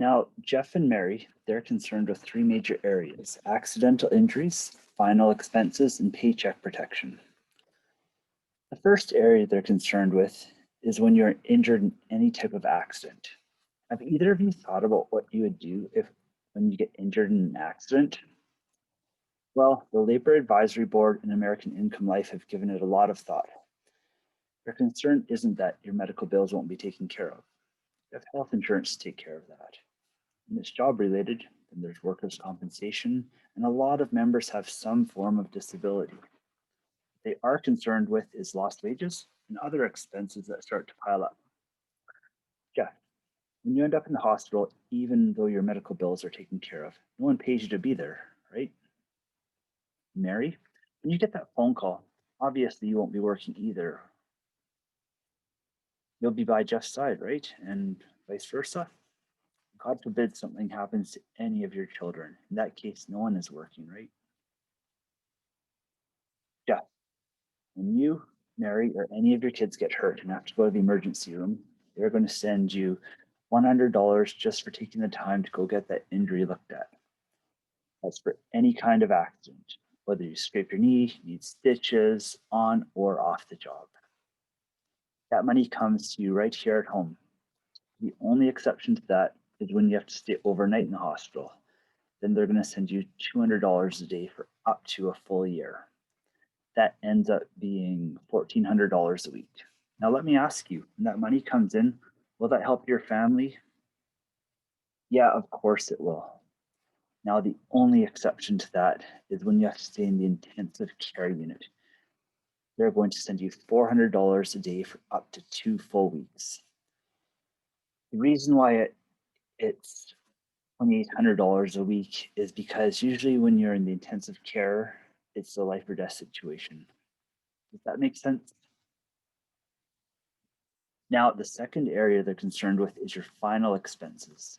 Now, Jeff and Mary, they're concerned with three major areas: accidental injuries, final expenses, and paycheck protection. The first area they're concerned with is when you're injured in any type of accident. Have either of you thought about what you would do if when you get injured in an accident? Well, the Labor Advisory Board and American Income Life have given it a lot of thought. Their concern isn't that your medical bills won't be taken care of. You have health insurance to take care of that. And it's job related, then there's workers' compensation, and a lot of members have some form of disability. What they are concerned with is lost wages and other expenses that start to pile up. Jeff, when you end up in the hospital, even though your medical bills are taken care of, no one pays you to be there, right? Mary, when you get that phone call, obviously you won't be working either. You'll be by Jeff's side, right? And vice versa. God forbid something happens to any of your children. In that case, no one is working, right? Jeff, when you, Mary, or any of your kids get hurt and have to go to the emergency room, they're going to send you $100 just for taking the time to go get that injury looked at. That's for any kind of accident, whether you scrape your knee, need stitches, on or off the job. That money comes to you right here at home. The only exception to that is when you have to stay overnight in the hospital. Then they're going to send you $200 a day for up to a full year. That ends up being $1,400 a week. Now, let me ask you, when that money comes in, will that help your family? Yeah, of course it will. Now, the only exception to that is when you have to stay in the intensive care unit. They're going to send you $400 a day for up to 2 full weeks. The reason why it's $2,800 a week is because usually when you're in the intensive care, it's a life or death situation. Does that make sense? Now, the second area they're concerned with is your final expenses.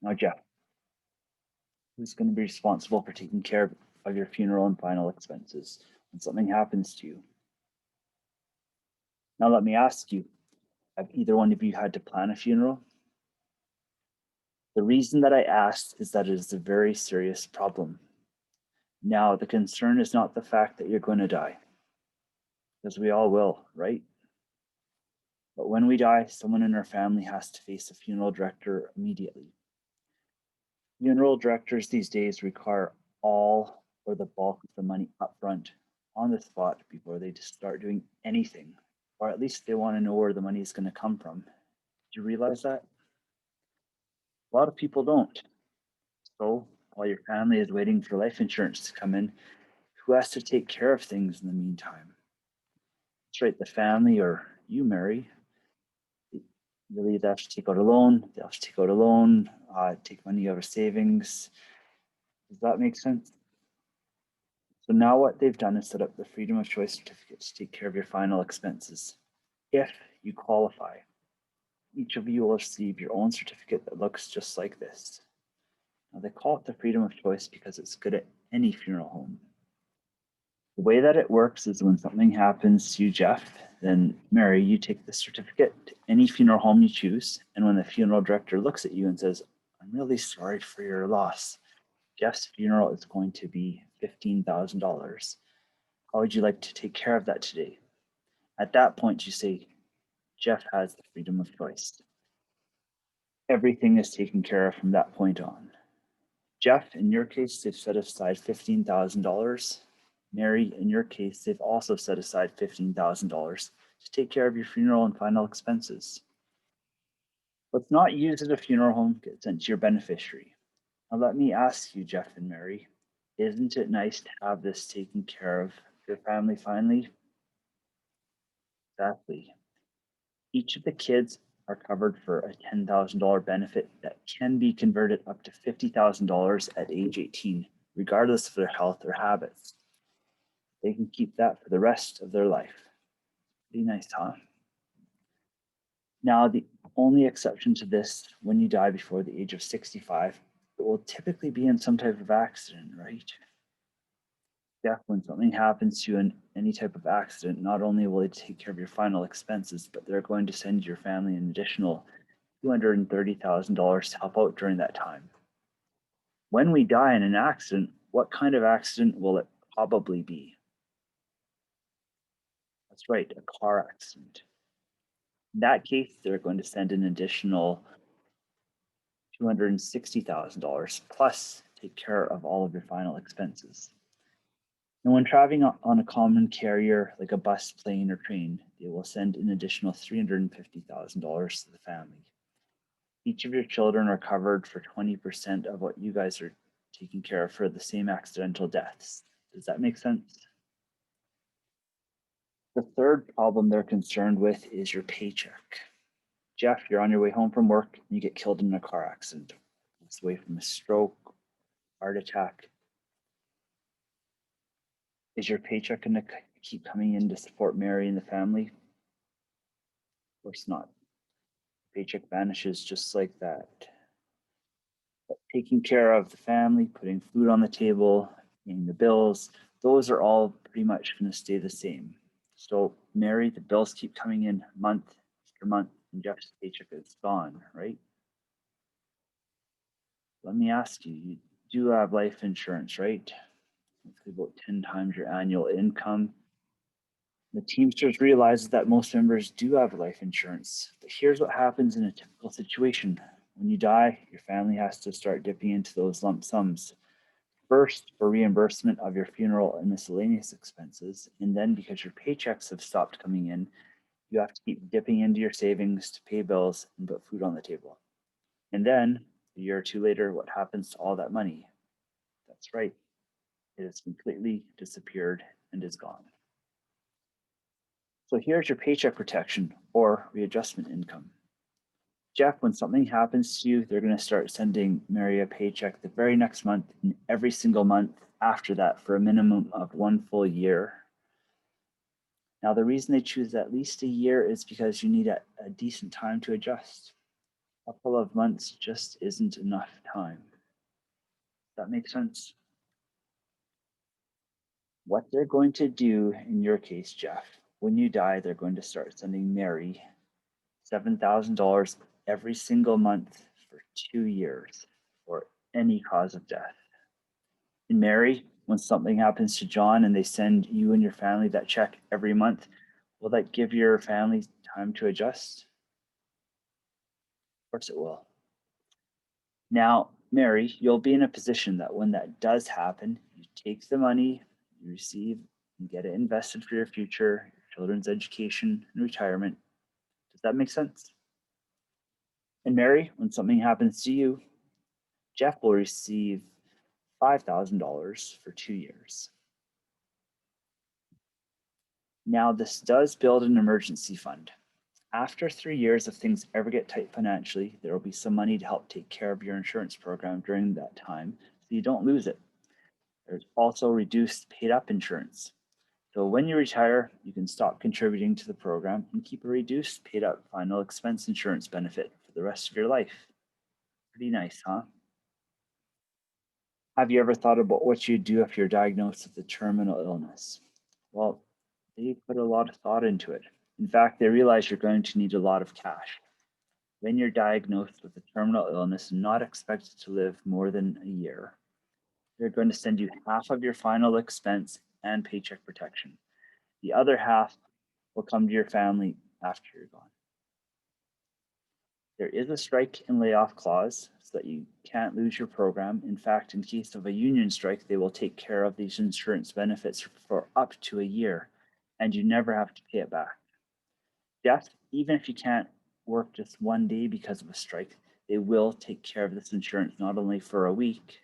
Now, Jeff, who's going to be responsible for taking care of your funeral and final expenses when something happens to you? Now, let me ask you, have either one of you had to plan a funeral? The reason that I asked is that it is a very serious problem. Now, the concern is not the fact that you're going to die, because we all will, right? But when we die, someone in our family has to face a funeral director immediately. Funeral directors these days require all or the bulk of the money upfront on the spot before they just start doing anything, or at least they want to know where the money is going to come from. Do you realize that? A lot of people don't. So while your family is waiting for life insurance to come in, who has to take care of things in the meantime? That's right, the family or you, Mary. You'll either have to take out a loan, they'll have to take out a loan, take money out of savings. Does that make sense? So now what they've done is set up the Freedom of Choice certificate to take care of your final expenses. If you qualify, each of you will receive your own certificate that looks just like this. Now they call it the Freedom of Choice because it's good at any funeral home. The way that it works is when something happens to you, Jeff, then Mary, you take the certificate to any funeral home you choose. And when the funeral director looks at you and says, "I'm really sorry for your loss. Jeff's funeral is going to be $15,000. How would you like to take care of that today?" At that point, you say, "Jeff has the freedom of choice." Everything is taken care of from that point on. Jeff, in your case, they've set aside $15,000. Mary, in your case, they've also set aside $15,000 to take care of your funeral and final expenses. What's not used at a funeral home gets sent to your beneficiary. Now, let me ask you, Jeff and Mary, isn't it nice to have this taken care of your family finally? Exactly. Each of the kids are covered for a $10,000 benefit that can be converted up to $50,000 at age 18, regardless of their health or habits. They can keep that for the rest of their life. Pretty nice, huh? Now, the only exception to this when you die before the age of 65, it will typically be in some type of accident, right? Yeah, when something happens to you in any type of accident, not only will they take care of your final expenses, but they're going to send your family an additional $230,000 to help out during that time. When we die in an accident, what kind of accident will it probably be? That's right, a car accident. In that case, they're going to send an additional $260,000 plus take care of all of your final expenses. And when traveling on a common carrier like a bus, plane, or train, they will send an additional $350,000 to the family. Each of your children are covered for 20% of what you guys are taking care of for the same accidental deaths. Does that make sense? The third problem they're concerned with is your paycheck. Jeff, you're on your way home from work and you get killed in a car accident. It's away from a stroke, heart attack. Is your paycheck going to keep coming in to support Mary and the family? Of course not. Paycheck vanishes just like that. But taking care of the family, putting food on the table, paying the bills, those are all pretty much going to stay the same. So Mary, the bills keep coming in month after month, and Jeff's paycheck is gone, right? Let me ask you, you do have life insurance, right? It's about 10 times your annual income. The Teamsters realizes that most members do have life insurance, but here's what happens in a typical situation. When you die, your family has to start dipping into those lump sums. First, for reimbursement of your funeral and miscellaneous expenses, and then because your paychecks have stopped coming in, you have to keep dipping into your savings to pay bills and put food on the table. And then, a year or two later, what happens to all that money? That's right, it has completely disappeared and is gone. So here's your paycheck protection or readjustment income. Jeff, when something happens to you, they're going to start sending Mary a paycheck the very next month and every single month after that for a minimum of 1 full year. Now, the reason they choose at least a year is because you need a decent time to adjust. A couple of months just isn't enough time. Does that make sense? What they're going to do in your case, Jeff, when you die, they're going to start sending Mary $7,000 every single month for 2 years for any cause of death. And Mary, when something happens to John and they send you and your family that check every month, will that give your family time to adjust? Of course it will. Now, Mary, you'll be in a position that when that does happen, you take the money you receive and get it invested for your future, your children's education and retirement. Does that make sense? And Mary, when something happens to you, Jeff will receive $5,000 for 2 years. Now, this does build an emergency fund. After 3 years, if things ever get tight financially, there will be some money to help take care of your insurance program during that time so you don't lose it. There's also reduced paid up insurance. So when you retire, you can stop contributing to the program and keep a reduced paid up final expense insurance benefit for the rest of your life. Pretty nice, huh? Have you ever thought about what you'd do if you're diagnosed with a terminal illness? Well, they put a lot of thought into it. In fact, they realize you're going to need a lot of cash. When you're diagnosed with a terminal illness and not expected to live more than a year, they're going to send you half of your final expense and paycheck protection. The other half will come to your family after you're gone. There is a strike and layoff clause so that you can't lose your program. In fact, in case of a union strike, they will take care of these insurance benefits for up to a year, and you never have to pay it back. Yes, even if you can't work just 1 day because of a strike, they will take care of this insurance not only for a week,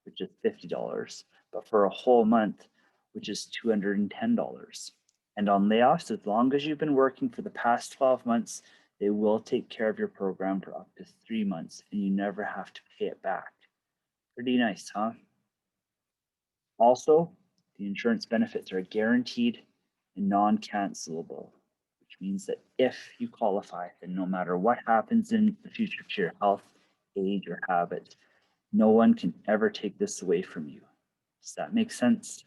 which is $50, but for a whole month, which is $210. And on layoffs, as long as you've been working for the past 12 months, they will take care of your program for up to 3 months and you never have to pay it back. Pretty nice, huh? Also, the insurance benefits are guaranteed and non-cancelable, which means that if you qualify, then no matter what happens in the future to your health, age, or habits, no one can ever take this away from you. Does that make sense?